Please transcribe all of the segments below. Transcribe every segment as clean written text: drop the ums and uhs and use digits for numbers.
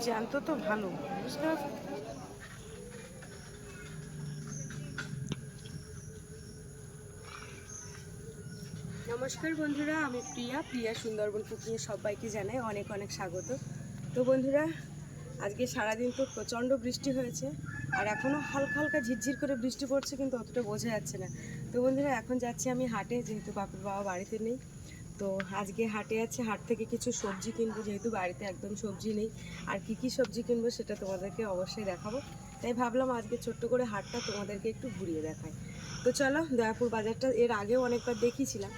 জ্যান্ত তো ভালো, বুঝলে। নমস্কার বন্ধুরা, আমি প্রিয়া সুন্দরবন কুকিংয়ে সবাইকে জানাই অনেক অনেক স্বাগত। তো বন্ধুরা, আজকে সারাদিন তো প্রচণ্ড বৃষ্টি হয়েছে, আর এখনও হালকা হালকা ঝিরঝির করে বৃষ্টি পড়ছে, কিন্তু অতটা বোঝা যাচ্ছে না। তো বন্ধুরা, এখন যাচ্ছি আমি হাটে, যেহেতু বাপুর বাবা বাড়িতে নেই। তো আজকে হাটে আছে, হাট থেকে কিছু সবজি কিনবো, যেহেতু বাড়িতে একদম সবজি নেই। আর কি সবজি কিনবো সেটা তোমাদেরকে অবশ্যই দেখাবো। তাই ভাবলাম আজকে ছোট্ট করে হাটটা তোমাদেরকে একটু ঘুরিয়ে দেখাই। তো চলো, দয়াপুর বাজারটা এর আগেও অনেকবার দেখিয়েছিলাম,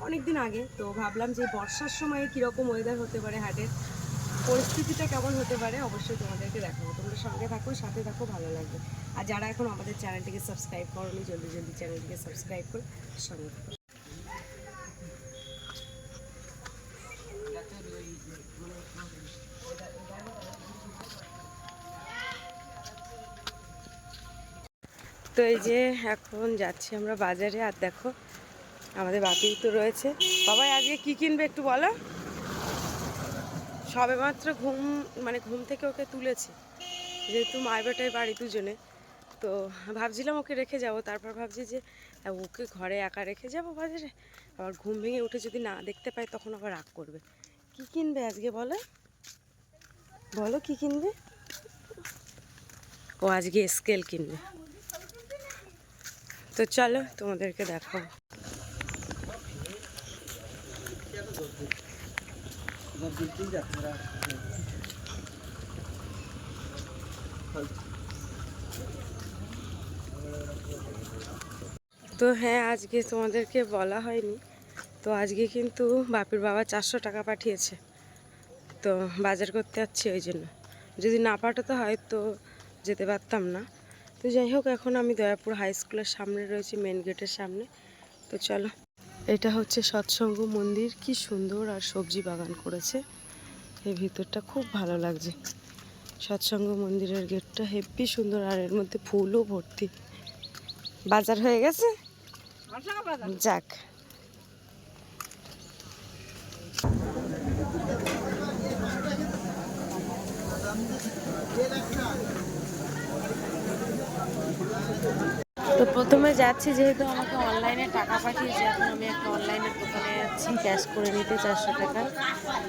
অনেক দিন আগে। তো ভাবলাম যে বর্ষার সময়ে কীরকম ওয়েদার হতে পারে, হাটের পরিস্থিতিটা কেমন হতে পারে, অবশ্যই তোমাদেরকে দেখাবো। তোমরা সঙ্গে থাকো, সাথে থাকো, ভালো লাগবে। আর যারা এখন আমাদের চ্যানেলটিকে সাবস্ক্রাইব করোনি, জলদি জলদি চ্যানেলটিকে সাবস্ক্রাইব করে সঙ্গে থাকো। তো এই যে এখন যাচ্ছি আমরা বাজারে, আর দেখো আমাদের বাপি তো রয়েছে। বাবা আজকে কি কিনবে একটু বলো। সবে মাত্র ঘুম থেকে ওকে তুলেছি, যেহেতু মায়ের বেটায় বাড়ি দুজনে। তো ভাবছিলাম ওকে রেখে যাব, তারপর ভাবছি যে ওকে ঘরে একা রেখে যাব বাজারে, আবার ঘুম ভেঙে উঠে যদি না দেখতে পাই তখন আবার রাগ করবে। কি কিনবে আজকে বলো, বলো কি কিনবে। ও আজকে স্কেল কিনবে। তো চলো তোমাদেরকে দেখাবো। তো হ্যাঁ, আজকে তোমাদেরকে বলা হয়নি, তো আজকে কিন্তু বাপির বাবা 400 টাকা পাঠিয়েছে। তো বাজার করতে যাচ্ছি, ওই জন্য। যদি না পাঠাতে হয় তো যেতে পারতাম না। তো যাই হোক, এখন আমি দয়াপুর হাই স্কুলের সামনে রয়েছি, মেন গেটের সামনে। তো চলো, এটা হচ্ছে সৎসঙ্গ মন্দির। কি সুন্দর আর সবজি বাগান করেছে, এর ভিতরটা খুব ভালো লাগছে। সৎসঙ্গ মন্দিরের গেটটা হেব্বি সুন্দর, আর এর মধ্যে ফুলও ভর্তি। বাজার হয়ে গেছে, যাক। তো প্রথমে যাচ্ছি, যেহেতু আমাকে অনলাইনে টাকা পাঠিয়েছে, এখন আমি একটা অনলাইনের দোকানে যাচ্ছি ক্যাশ করে নিতে 400 টাকা।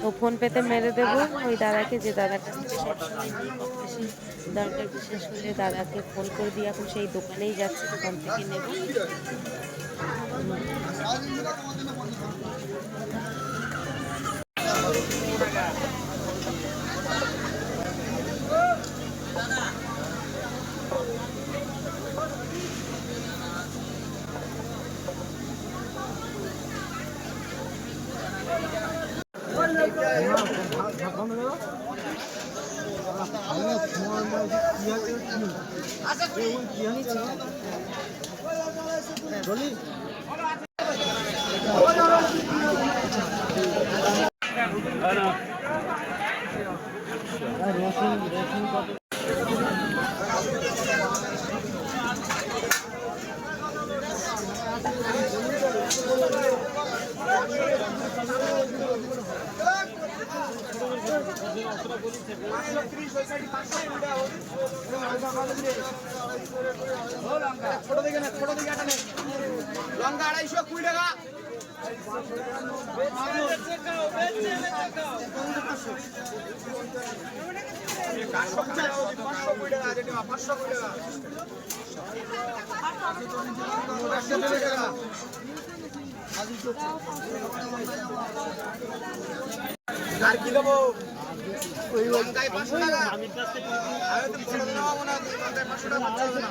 তো ফোনপেতে মেরে দেবো ওই দাদাকে, যে দাদার কাছ থেকে সবসময় নিই। কম বেশি দরকার বিশেষ হলে দাদাকে ফোন করে দিয়ে এখন সেই দোকানেই যাচ্ছি, দোকান থেকে নেব। লঙ্কা 220 টাকা। আর কি দেবো? লঙ্কায় 500 টাকা। আমি তো ছেড়ে দেবো না, লঙ্কায় 500 টাকা খরচা হবে না।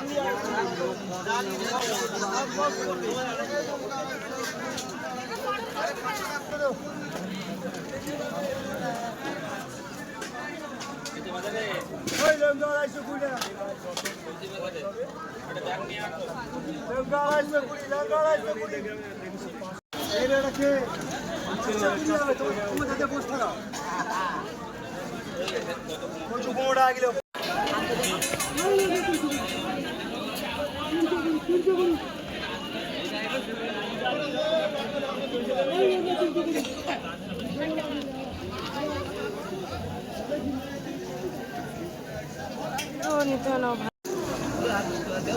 নিতে না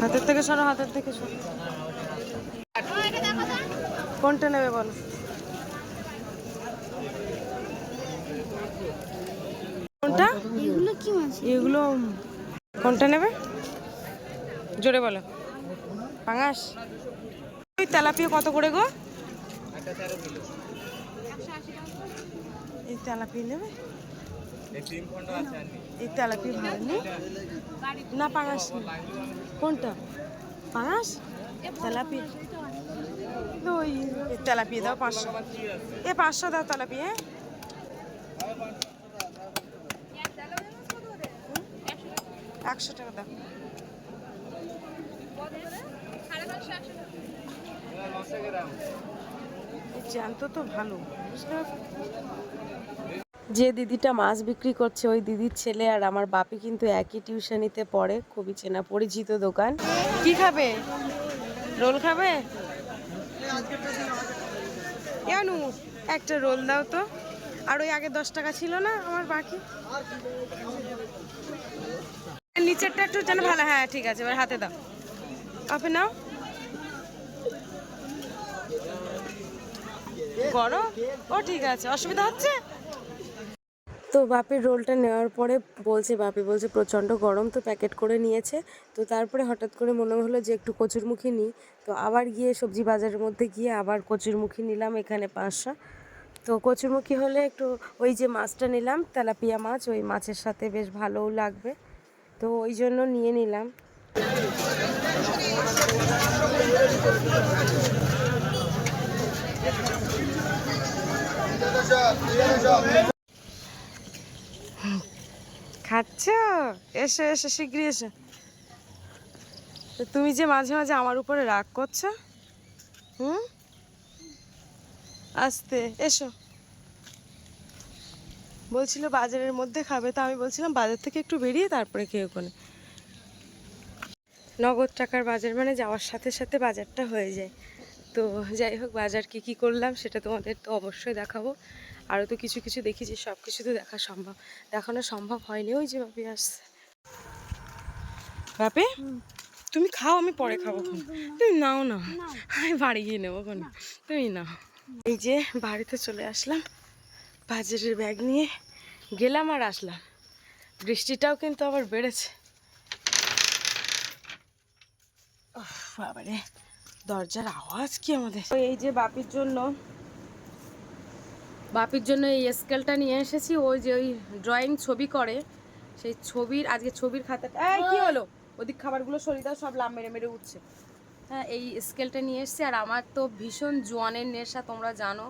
হাতের থেকে সরো, হাতের থেকে সরো। কোনটা নেবে বলো? কোনটা? এগুলো কি মাছ? এগুলো কোনটা নেবে জোরে বলো। পাঙাশ? ওই তেলাপিয়া কত করে গো? এই তেলাপিয়া নেবে? এই তেলাপিয়া ভালো নেই না? পাঙাশ কোনটা? পাঙাশ তেলাপিয়া? ওই তেলাপিয়া দাও 500। 500 দাও তেলাপিয়া। 100 টাকা দাও। জ্যান্ত তো ভালো। যে দিদিটা মাছ বিক্রি করছে ওই দিদির ছেলে আর আমার বাপি কিন্তু একই টিউশনিতে পড়ে, খুবই চেনা পরিচিত দোকান। কি খাবে? রোল খাবে? কেন একটা রোল দাও তো। আর ওই আগে 10 টাকা ছিল না আমার বাকি? নিচেরটা একটু যেন ভালো। হ্যাঁ ঠিক আছে, এবার হাতে দাও। আপনি নাও। করো। ও ঠিক আছে, অসুবিধা হচ্ছে? তো বাপির রোলটা নেওয়ার পরে বাপি বলছে প্রচণ্ড গরম, তো প্যাকেট করে নিয়েছে। তো তারপরে হঠাৎ করে মনে হলো যে একটু কচুরমুখী নিই। তো আবার গিয়ে সবজি বাজারের মধ্যে গিয়ে আবার কচুরমুখী নিলাম এখানে 500। তো কচুরমুখী হলে একটু ওই যে মাছটা নিলাম তেলাপিয়া মাছ, ওই মাছের সাথে বেশ ভালোও লাগবে, তো ওই জন্য নিয়ে নিলাম। খাচ্ছ? এসো এসো, শীঘ্রই এসো। তো তুমি যে মাঝে মাঝে আমার উপরে রাগ করছো, আস্তে এসো। বলছিল বাজারের মধ্যে খাবে, তো আমি বলছিলাম বাজার থেকে একটু বেরিয়ে তারপরে খেয়ে ওখানে। নগদ টাকার বাজার মানে যাওয়ার সাথে সাথে বাজারটা হয়ে যায়। তো যাই হোক, বাজার কি করলাম সেটা তোমাদের তো অবশ্যই দেখাবো। আরও তো কিছু কিছু দেখেছি, সব কিছু তো দেখানো সম্ভব হয়নি। ওই যে বাপি আসছে। বাপি তুমি খাও, আমি পরে খাবো। তুমি নাও না, আমি বাড়ি গিয়ে নেবো কোন, তুমি নাও। এই যে বাড়িতে চলে আসলাম, বাজারের ব্যাগ নিয়ে গেলাম আর আসলাম। বৃষ্টিটাও কিন্তু আবার বেড়েছে। বাবারে, দরজার আওয়াজ কি আমাদের। এই যে বাপির জন্য এই স্কেলটা নিয়ে এসেছি। ওই যে ওই ড্রয়িং ছবি করে, সেই ছবির আজকে ছবির খাতাটা। কি হলো? ওদিক খাবারগুলো সরিয়ে দাও, সব লাম মেরে মেরে উঠছে। হ্যাঁ, এই স্কেলটা নিয়ে এসেছি। আর আমার তো ভীষণ জোয়ানের নেশা, তোমরা জানো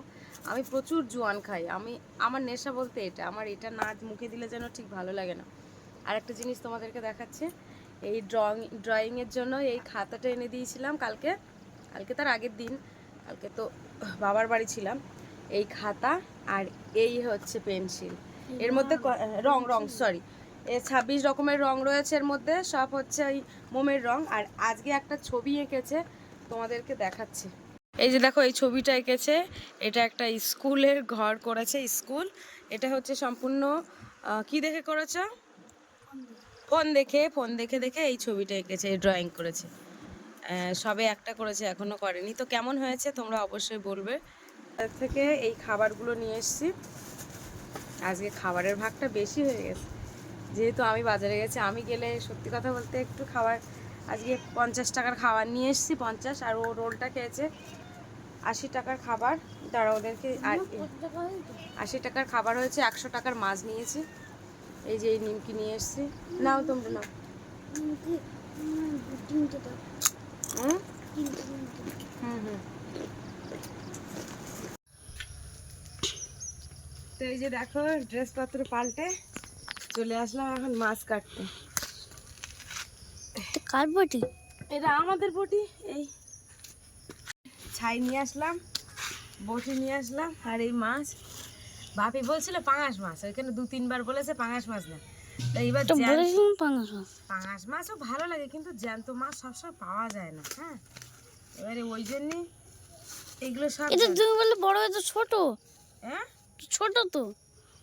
আমি প্রচুর জোয়ান খাই। আমার নেশা বলতে এটা, আমার এটা না মুখে দিলে যেন ঠিক ভালো লাগে না। আর একটা জিনিস তোমাদেরকে দেখাচ্ছে, এই ড্রয়িংয়ের জন্য এই খাতাটা এনে দিয়েছিলাম কালকে তার আগের দিন। কালকে তো বাবার বাড়ি ছিলাম। এই খাতা আর এই হচ্ছে পেন্সিল, এর মধ্যে রং সরি 26 রকমের রং রয়েছে এর মধ্যে, সব হচ্ছে ওই মোমের রং। আর আজকে একটা ছবি এঁকেছে, তোমাদেরকে দেখাচ্ছি। এই যে দেখো, এই ছবিটা এঁকেছে, এটা একটা স্কুলের ঘর করেছে, স্কুল। এটা হচ্ছে সম্পূর্ণ কি দেখে করেছে? ফোন দেখে এই ছবিটা এঁকেছে, এই ড্রয়িং করেছে। সবে একটা করেছে, এখনো করেনি। তো কেমন হয়েছে তোমরা অবশ্যই বলবে। তার থেকে এই খাবারগুলো নিয়ে এসেছি। আজকে খাবারের ভাগটা বেশি হয়ে গেছে, যেহেতু আমি বাজারে গেছি। আমি গেলে সত্যি কথা বলতে একটু খাবার, আজকে 50 টাকার খাবার নিয়ে এসেছি, 50। আর ও রোলটা খেয়েছে 80 টাকার খাবার। তারা ওদেরকে আর 80 টাকার খাবার হয়েছে, 100 টাকার মাছ নিয়েছি। এই যে এই নিমকি নিয়ে এসেছি, নাও তোমরা নাও। তো এই যে দেখো, ড্রেসপত্র পাল্টে চলে আসলাম এখন মাছ কাটতে। কার বটি? এটা আমাদের বটি। এই ছাই নিয়ে আসলাম, বটি নিয়ে আসলাম। আর এই মাছ বাপি বলছিল পাঙাশ মাছ, ওইখানে 2-3 বার বলেছে পাঙাশ মাছ না। এইবার তো বলেছিলাম পাঙাশ মাছ। পাঙাশ মাছও ভালো লাগে, কিন্তু জ্যান্ত মাছ সবসময় পাওয়া যায় না। হ্যাঁ, এবারে ওই জন্যে এগুলো সব। এটা তুমি বললে বড় হয়তো ছোট। হ্যাঁ, ছোট তো।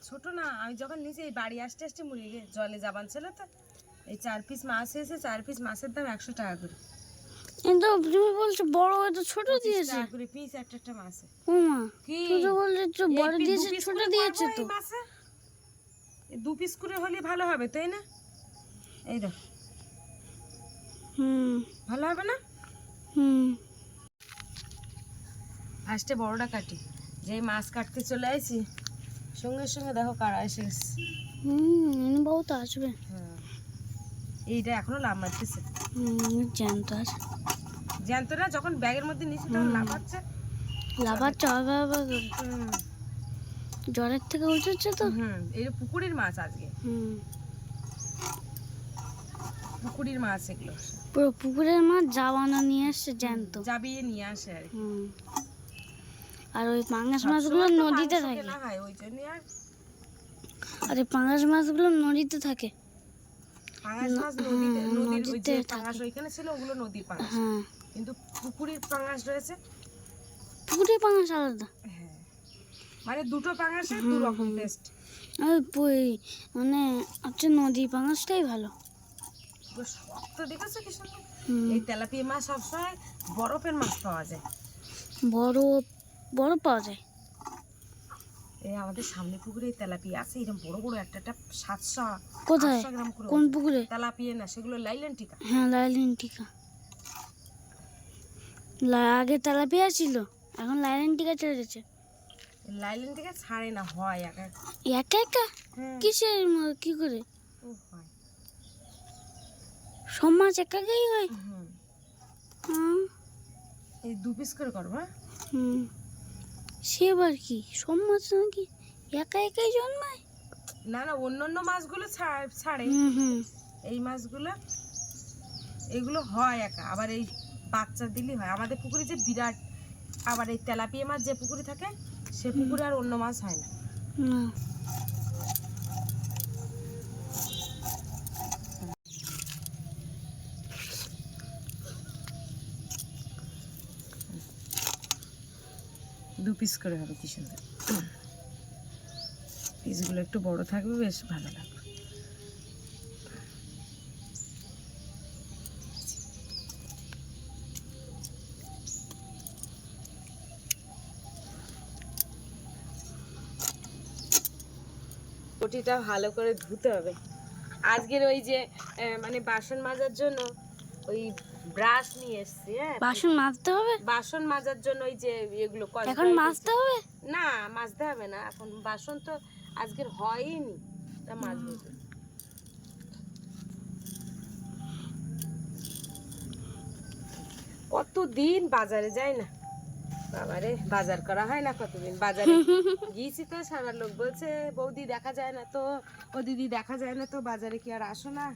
ছোট না, আমি যখন নিচে এই বাড়ি আসতে আসতে মুড়ে গিয়ে জলে যাবান ছিল তো, এই 4 পিস মাছ এসে 4 পিস মাছের দাম 100 টাকা করে। কিন্তু তুমি বলছো বড় হয়তো ছোট 25 দিয়েছে। টাকা করে পিস একটা মাছে। ও মা, কি তুই তো বললে তো বড় এই দিয়েছে 2 পিস ছোট করে দিয়েছে করবো তো। এই মাছে? 2 পিস করে হলে ভালো হবে, তাই না? এই দেখো, ভালো হবে না? ফার্স্টে বড়টা কাটি, যেই মাছ কাটতে চলে আসি সঙ্গে সঙ্গে দেখো কারা এসে গেছে। বউ তো আসবে। হ্যাঁ, এইটা এখনো লাভ মারতেছে। জ্যান্ত আছে। জ্যান্ত না, যখন ব্যাগের মধ্যে নিচে তখন লাফাচ্ছে। লাফাচ্ছে হবে হবে করে। জ্বরের থেকে উঠেছে তো। এই পুকুরের মাছ আজকে। পুকুরের মাছ এগুলো, পুরো পুকুরের মাছ জাবানো নিয়ে আসছে জ্যান্ত। জাবিয়ে নিয়ে আসে আর কি। আর ওই পাঙাশ মাছগুলো নদীতে থাকে। না হয় ওই জন্য। আর এই পাঙাশ মাছগুলো নদীতে থাকে। পাঙাশ মাছ নদীতে, নদীর ওই যে পাঙাশ ওইখানে ছিল ওগুলো নদীর পাঙাশ। কিন্তু পুকুরের পাঙাশ রয়েছে। পুকুরের পাঙাশ আলাদা। হ্যাঁ, মানে দুটো পাঙাশের দু রকম টেস্ট। ওই মানে হচ্ছে নদীর পাঙাশটাই ভালো। শক্ত দেখেছো কি সুন্দর। এই তেলাপিয়া মাছ সবসময় বরফের মাছ পাওয়া যায়। বরফ পাওয়া যায়। এই আমাদের সামনে পুকুরে তেলাপিয়া আছে, এরকম বড় বড় একটা 700 গ্রাম করে। কোন পুকুরে? তেলাপিয়া না, সেগুলো লাইলেন টিকা। হ্যাঁ, লাইলেন টিকা। আগে তেলাপিয়া ছিল, এখন লাইলেন টিকা চলে গেছে। লাইলেন টিকা ছাড়ে না, হয় একা একা। কিসের কি করে? ও হয়, সব মাছ একাই হয়। এই 2 পিস করে করবো। সে আবার কি সব মাছ নাকি একাই জন্মায়? না না, অন্যান্য মাছগুলো ছাড়ে। এই মাছগুলো এগুলো হয় একা, আবার এই বাচ্চা দিলে হয়। আমাদের পুকুরে যে বিরাট, আবার এই তেলাপিয়া মাছ যে পুকুরে থাকে সে পুকুরে আর অন্য মাছ হয় না। দু পিস করে হবে, কি সুন্দর। পিসগুলো একটু বড় থাকবে, বেশ ভালো লাগবে। বটিটা ভালো করে ধুতে হবে। আজকের ওই যে মানে বাসন মাজার জন্য ওই ব্রাশ নিয়ে এসেছি। হ্যাঁ, বাসন মাজতে হবে। বাসন মাজার জন্য ওই যে এগুলো এখন মাজতে হবে না, মাজতে হবে না এখন। বাসন তো আজকের হয়নি, তা মাজবো। কতদিন বাজারে যাই না, বাবারে বাজার করা হয় না কতদিন। বাজারে গিয়েছি তো সারা লোক বলছে বৌদি দেখা যায় না তো, ও দিদি দেখা যায় না তো, বাজারে কি আর আসো না,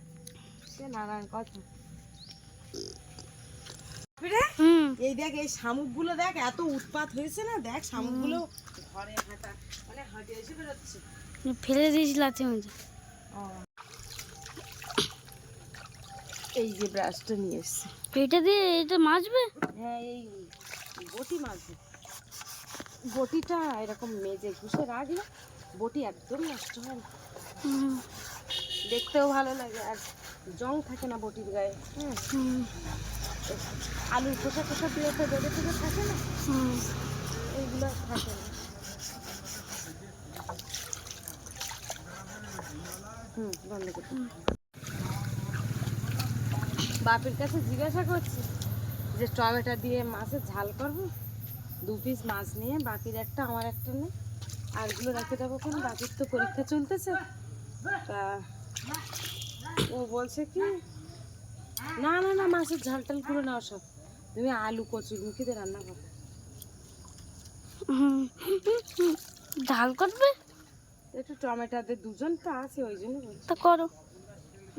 সে নানান কথা। এই দেখ, এই শামুকগুলো দেখ, এত উৎপাত হয়েছে না, দেখ শামুকগুলো ঘরে হাঁটা মানে হাঁটে এসে বেরোচ্ছে। ফেলে দিয়েছি লাথি মধ্যে। এই যে ব্রাশটা নিয়ে এসছি, এটা দিয়ে এটা মাজবে। হ্যাঁ, এই বটি মাজবে। বটিটা এরকম মেজে ঘুষে রাখলে বটি একদম নষ্ট হয় না, দেখতেও ভালো লাগে, আর জং থাকে না বটির গায়ে। আলুর খোসা খোসা দিয়ে তো বেঁধে থেকে থাকে না, এইগুলো থাকে না। বন্ধ করতে। বাপের কাছে জিজ্ঞাসা করছি যে টমেটো দিয়ে মাছের ঝাল করবো। 2 পিস মাছ নিয়ে, বাকির একটা আমার একটা নেই, আরগুলো রেখে দেবো। কেন, বাকির তো পরীক্ষা চলতেছে। তা ও বলছে কি, না না না, মাছের ঝাল টাল করে নাও সব, তুমি আলু কচুর মুখি দিয়ে রান্না করো। ঝাল করবে একটু টমেটো দিয়ে, দুজন তো আছে ওই জন্য বলছি। তা করো।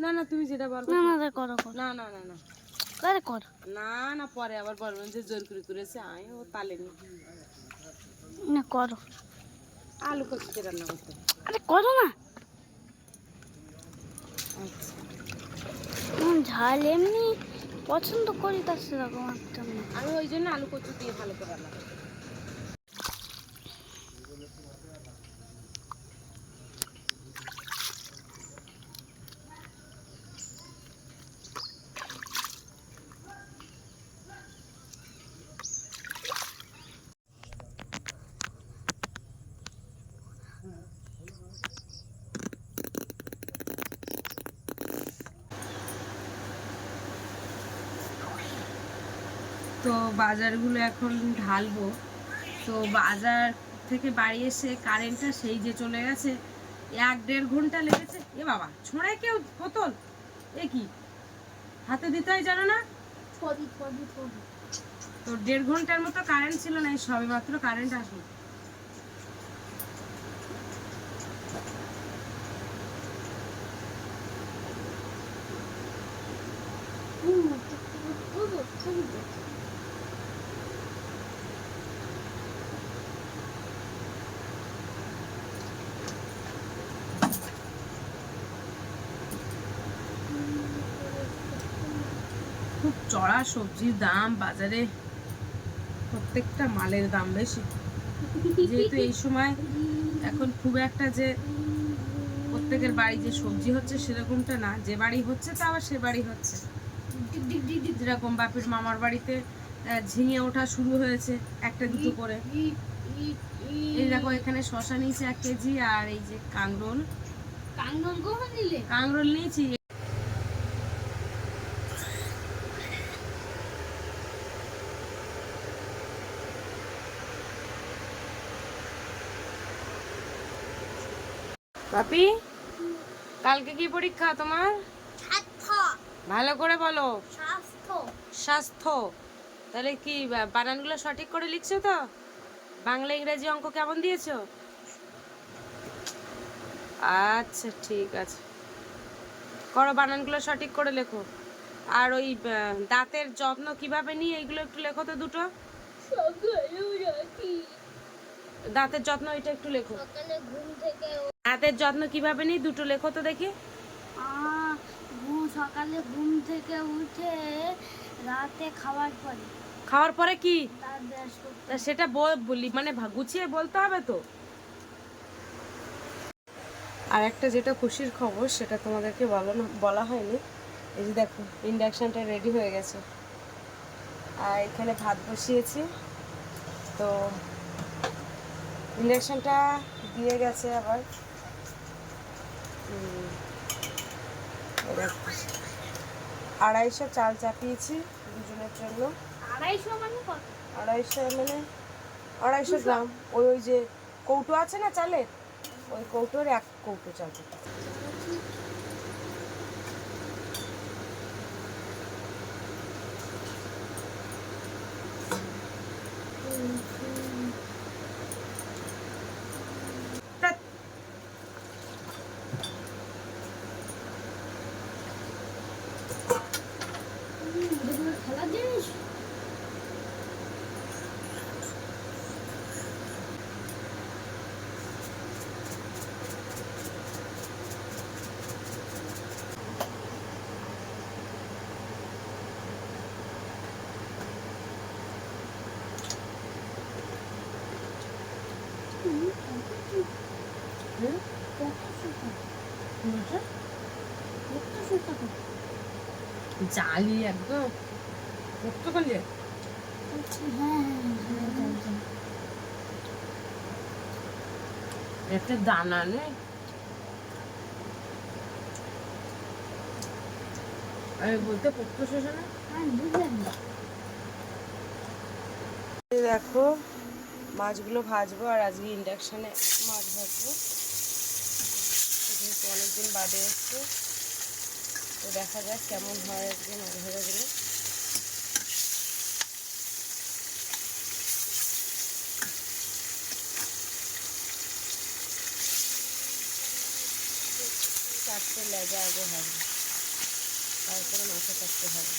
না না, তুমি যেটা বলবো। না না, করো। না না না না, আরে করো না না, পরে আবার বলবেন যে জোর করে করেছে, আয় ও তালেনি। না, করো। আলু কচুতে রান্না করতে। আরে করো না। আচ্ছা, ঝাল এমনি পছন্দ করি, তার সেরকম একটা না। আমি ওই জন্য আলু কচু দিয়ে ভালো করে রান্না করি। তো বাজারগুলো এখন ঢালবো। তো বাজার থেকে বাড়ি এসে কারেন্টটা সেই যে চলে গেছে, 1-1.5 ঘন্টা লেগেছে। এ বাবা, ছোঁড়ায় কেউ বোতল! এ কি হাতে দিতে হয় জানো না? তো 1.5 ঘন্টার মতো কারেন্ট ছিল না, এই সবে মাত্র কারেন্ট আসলো। খুব চড়া সবজির দাম বাজারে, প্রত্যেকটা মালের দাম বেশি। যেহেতু এই সময় এখন খুব একটা যে প্রত্যেকের বাড়ি যে সবজি হচ্ছে সেরকমটা না, যে বাড়ি হচ্ছে তা আবার সে বাড়ি হচ্ছে। যেরকম বাপের মামার বাড়িতে ঝিঙে ওঠা শুরু হয়েছে, 1-2 করে। এই দেখো এখানে শশা নিয়েছি 1 কেজি, আর এই যে কাংরোল নিয়েছি। বাপি, কালকে কি পরীক্ষা তোমার? ভালো করে বলো। স্বাস্থ্য। তাহলে কি বানানগুলো সঠিক করে লিখছো তো? বাংলা ইংরেজি অঙ্ক কেমন দিয়েছো? আচ্ছা ঠিক আছে, করো, বানানগুলো সঠিক করে লেখো। আর ওই দাঁতের যত্ন কিভাবে নিই এইগুলো একটু লেখো তো দুটো। দাঁতের যত্ন এটা একটু লেখো। দাঁতের যত্ন কিভাবে নিই দুটো লেখো তো দেখি। সকালে ঘুম থেকে উঠে রাতে খাওয়ার পরে কি? দাঁত ব্রাশ করতে। তা সেটা বলি মানে গুছিয়ে বলতে হবে তো। আর একটা যেটা খুশির খবর সেটা তোমাদেরকে বলা হয়নি। এই যে দেখো, ইন্ডাকশনটা রেডি হয়ে গেছে, আর এখানে ভাত বসিয়েছি। তো ইন্ডাকশনটা দিয়ে গেছে আবার। এই দেখো, 250 চাল চাপিয়েছি দুজনের জন্য। 250 মানে কত? 250 মানে 250 গ্রাম। ওই যে কৌটো আছে না চালের, ওই কৌটোর 1 কৌটো চাল। খেলার জিনিস। জালি একদম পোক্ত করলে একটা দানা নেই। আমি বলতে পোক্ত শেষে না। দেখো, মাছগুলো ভাজবো, আর আজকে ইন্ডাকশানে মাছ ভাজবো, যেহেতু অনেকদিন বাদে এসছে। তো দেখা যাক কেমন হয় আজকে মাছ ভাজাগুলো। চারটে লেজা আগে হবে, তারপরে মাথা চারটে হবে।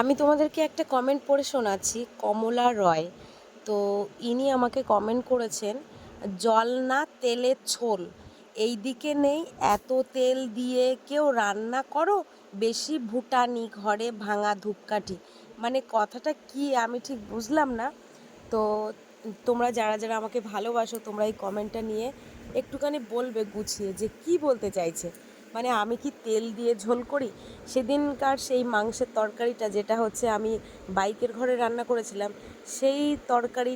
আমি তোমাদেরকে একটা কমেন্ট পড়ে শোনাচ্ছি, কমলা রয়। তো ইনি আমাকে কমেন্ট করেছেন জল না তেলের ছোল, এই দিকে নেই এত তেল দিয়ে কেউ রান্না করো, বেশি ভুটানি ঘরে ভাঙা ধূপকাঠি। মানে কথাটা কি আমি ঠিক বুঝলাম না। তো তোমরা যারা যারা আমাকে ভালোবাসো তোমরা এই কমেন্টটা নিয়ে একটুখানি বলবে গুছিয়ে যে কি বলতে চাইছে। মানে আমি কি তেল দিয়ে ঝোল করি? সেদিনকার সেই মাংসের তরকারিটা যেটা হচ্ছে আমি বাইকের ঘরে রান্না করেছিলাম, সেই তরকারি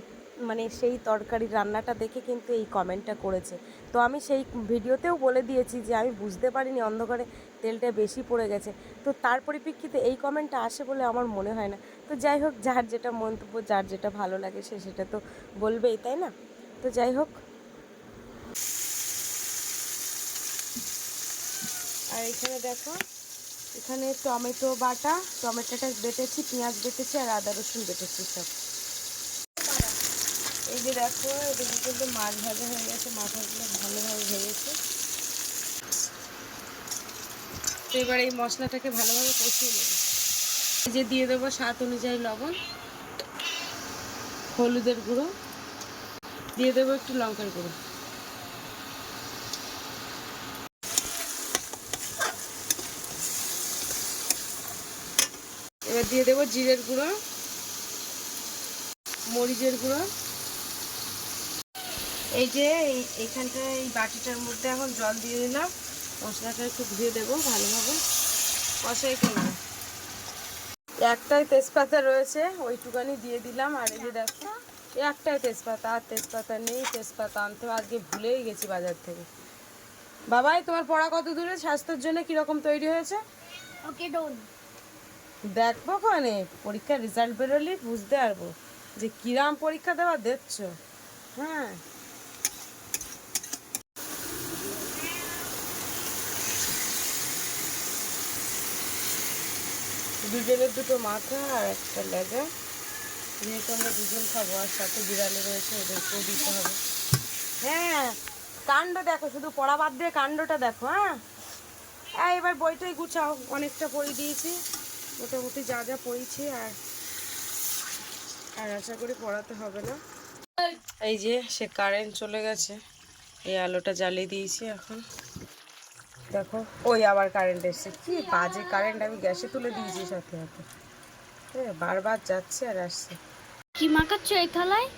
মানে সেই তরকারির রান্নাটা দেখে কিন্তু এই কমেন্টটা করেছে। তো আমি সেই ভিডিওতেও বলে দিয়েছি যে আমি বুঝতে পারিনি অন্ধকারে তেলটা বেশি পড়ে গেছে। তো তার পরিপ্রেক্ষিতে এই কমেন্টটা আসে বলে আমার মনে হয় না। তো যাই হোক, যার যেটা মন্তব্য, যার যেটা ভালো লাগে সে সেটা তো বলবেই, তাই না? তো যাই হোক, আর এখানে দেখো, এখানে টমেটো বাটা, টমেটোটা বেটেছি, পেঁয়াজ বেটেছি আর আদা রসুন বেটেছি সব। এই যে দেখো, এদিকে কিন্তু মাছ ভাজা হয়ে গেছে, মাথাগুলো ভালোভাবে ভেজেছে। তো এবার এই মশলাটাকে ভালোভাবে কষিয়ে নেব। এই যে দিয়ে দেবো স্বাদ অনুযায়ী লবণ, হলুদের গুঁড়ো, দিয়ে দেবো একটু লঙ্কার গুঁড়ো। এবার দিয়ে দেবো জিরের গুঁড়ো, মরিচের গুঁড়ো। এই যে এইখানটায় এই বাটিটার মধ্যে এখন জল দিয়ে দিলাম, মশলাটা একটু ধুয়ে দেবো ভালোভাবে, কষাই করবো। একটাই তেজপাতা রয়েছে, ওইটুকানি দিয়ে দিলাম। আর এই যে দেখো, একটাই তেজপাতা, আর তেজপাতা নেই, তেজপাতা আনতে আজকে ভুলেই গেছি বাজার থেকে। বাবাই, তোমার পড়া কত দূরে? স্বাস্থ্যের জন্য কিরকম তৈরি হয়েছে? ওকে ডন। দেখবো কোনে পরীক্ষার রেজাল্ট বেরোলে বুঝতে পারবো যে কিরাম পরীক্ষা দেওয়া দেখছো। হ্যাঁ, দুজনের দুটো মাথা আর একটা লেজা, যেহেতু আমরা দুজন খাবো আর সাথে বিড়ালে রয়েছে, ওদেরকেও দিতে হবে। হ্যাঁ, কাণ্ড দেখো, শুধু পড়া বাদ দিয়ে কাণ্ডটা দেখো। হ্যাঁ, এবার বইটাই গুছাও, অনেকটা পড়ে দিয়েছি, মোটামুটি যা যা পড়েছি, আর আর আশা করি পড়াতে হবে না। এই যে সে কারেন্ট চলে গেছে, এই আলোটা জ্বালিয়ে দিয়েছি এখন। দেখো, ওই আবার কারেন্ট এসছে, কি বাজে কারেন্ট! আমি গ্যাসে তুলে দিয়েছি সাথে সাথে, বারবার যাচ্ছে আর আসছে। কি মাখাচ্ছ এই থালায়?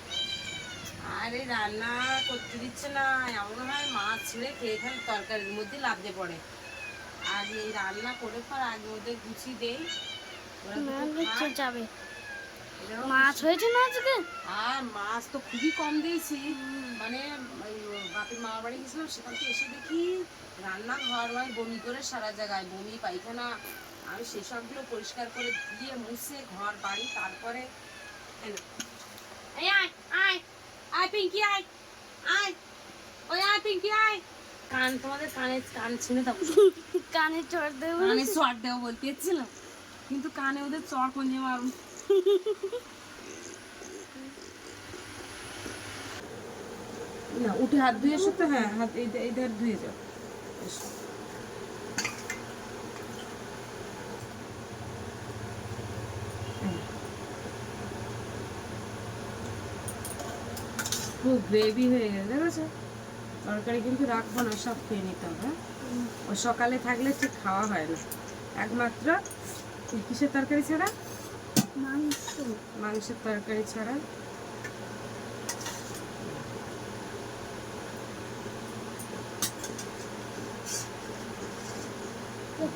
আরে রান্না করতে দিচ্ছে না, এমন হয় মাছ ছেড়ে খেয়ে খেলে তরকারির মধ্যে লাফতে পড়ে। আর এই রান্না করে পর আগে ওদের গুছিয়ে দেই, যাবে। মাছ হয়েছে না আজকে? আর মাছ তো খুবই কম দিয়েছি। মানে বাপের মামার বাড়ি গেছিলাম, সেখান থেকে এসে দেখি রান্নাঘর মানে বমি করে সারা জায়গায় বমি পায়খানা। আমি সেসবগুলো পরিষ্কার করে দিয়ে মুছে ঘর বাড়ি, তারপরে পিঙ্কি আয়, আয়, ওই আয় পিঙ্কি আয়। কান, তোমাদের কান ছিনে থাকো। কানে চড় দেবো, কানে চড় দেবো বলতে এসেছিলাম, কিন্তু কানে ওদের চড় কোন মারুন। না, উঠে হাত ধুয়ে এসো তো। হ্যাঁ, হাত এই ধার ধুয়ে যাও। খুব গ্রেভি হয়ে গেছে, দেখেছো? তরকারি কিন্তু রাখবো না, সব খেয়ে নিতে হবে। ও সকালে থাকলে ঠিক খাওয়া হয় না, একমাত্র কিসের তরকারি ছাড়া? মাংসের তরকারি ছাড়া।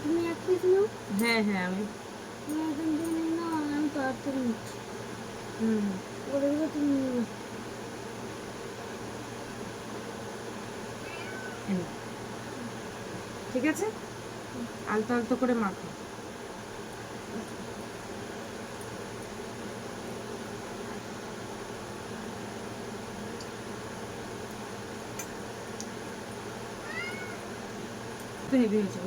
তুমি এক পিস নাও। হ্যাঁ হ্যাঁ, আমি আমি তাড়াতাড়ি নিচ্ছি। তুমি ঠিক আছে, আলতো আলতো করে মাখো। হেভি হয়েছে,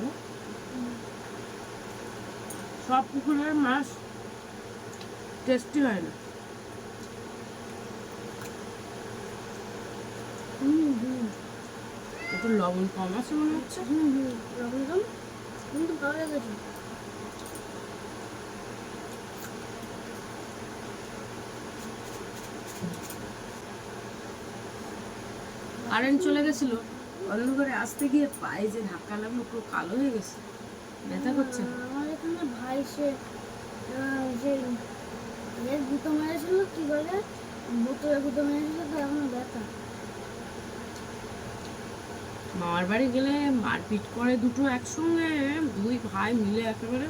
সব পুকুরের মাছ টেস্টি হয় না। একটু লবণ কম আছে মনে হচ্ছে। লবণ কম কিন্তু ভালো লেগেছে। কারেন্ট চলে গেছিল, অন্ধকারে আসতে গিয়ে পায়ে যে ধাক্কা লাগলো পুরো কালো হয়ে গেছে, ব্যথা করছে। আমার এখানে ভাই সে যে গুঁতো মেরেছিল, কি বলে, বোতলে গুঁতো মেরেছিল, তো এখনো ব্যথা। মামার বাড়ি গেলে মারপিট করে দুটো একসঙ্গে, দুই ভাই মিলে একেবারে।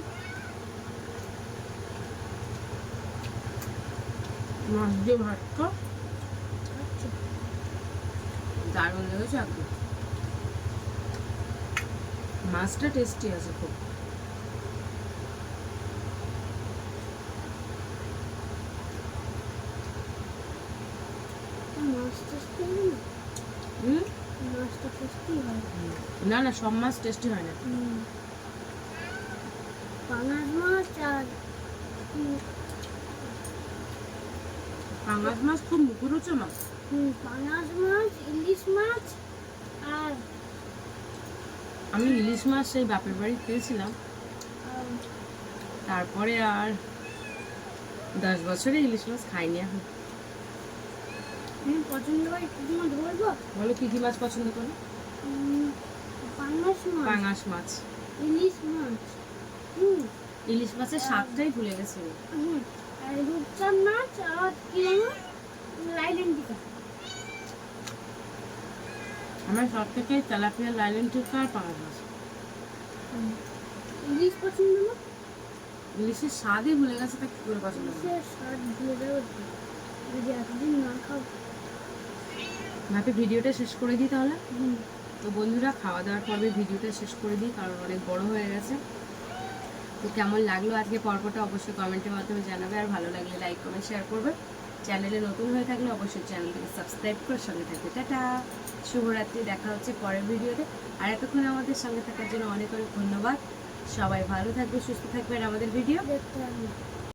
মাছ দিয়ে ভাতটা দারুণ লেগেছে একদম। মাছটা টেস্টি আছে খুব। মাছ টেস্টি হয় না, হুম, মাছটা টেস্টি হয়। না না, সব মাছ টেস্টি হয় না। পাঙাশ মাছ আর পাঙ্গাস মাছ খুব মুখরোচক মাছ। পাঙাশ মাছ, ইলিশ মাছ আর আমি ইলিশ মাছ সেই বাপের বাড়ি খেয়েছিলাম, তারপরে আর 10 বছরে ইলিশ মাছ খাইনি এখন। আমি পছন্দ করি কি মাছ বলবো? বলো কি কি মাছ পছন্দ করো? পাঙাশ মাছ, পাঙ্গাস মাছ, ইলিশ মাছ, ইলিশ মাছের স্বাদটাই ভুলে গেছি। আর রূপচাঁদ মাছ, আর কি জানো, লাইলেন্টিকা। আমার সব থেকে তেলাপিয়া, লাইলেন টিকা আর পাঙ্গাস মাছ। ইলিশ পছন্দ না, ইলিশের স্বাদই ভুলে গেছে, তা কি করে পছন্দ করবো? ইলিশের স্বাদ ভুলে যাবে তো। যদি এতদিন না খাও। ভাবি ভিডিওটা শেষ করে দিই তাহলে। হুম, তো বন্ধুরা, খাওয়া দাওয়ার পর্বে ভিডিওটা শেষ করে দিই, কারণ অনেক বড় হয়ে গেছে। তো কেমন লাগলো আজকে পর্বটা অবশ্যই কমেন্টের মাধ্যমে জানাবে, আর ভালো লাগলে লাইক কমেন্ট শেয়ার করবে। চ্যানেলে নতুন হয়ে থাকলে অবশ্যই চ্যানেলটিকে সাবস্ক্রাইব করে সঙ্গে থাকবে। টাটা, শুভরাত্রি, দেখা হচ্ছে পরের ভিডিওতে। আর এতক্ষণ আমাদের সঙ্গে থাকার জন্য অনেক অনেক ধন্যবাদ। সবাই ভালো থাকবে, সুস্থ থাকবে, আর আমাদের ভিডিও দেখতে হবে।